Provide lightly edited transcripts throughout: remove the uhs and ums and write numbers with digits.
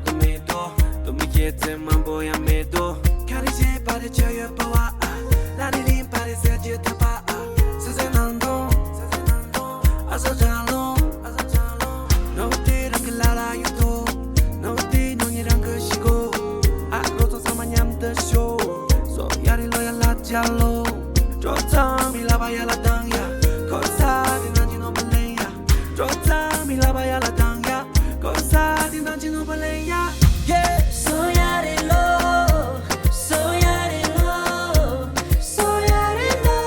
comedo, tu mi chiede mambo ya medo. Carice pare c'è pawa, la di pare se c'è tapa. Sazenando, asajalo, no te rangala yuto, no te no ni rang shigo. A roto samanyam the show, so yari loya la jalo. Trota mi la baya la dangya, cosa di nanjino balenya. Trota mi la baya la dangya, cosa di nanjino balenya. Yeah, so yari lo, so yari lo, so yari lo,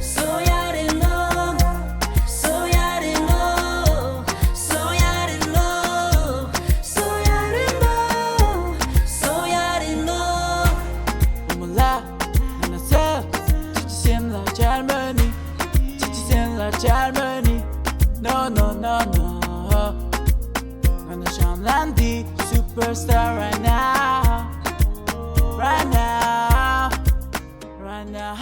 so yari lo, so yari lo, so yari lo, so yari lo, so yari lo. 몰라 만났어 지치신 라 젊은이 지치신 라 젊은이 No no no no 나는 샴란디 superstar right now right now right now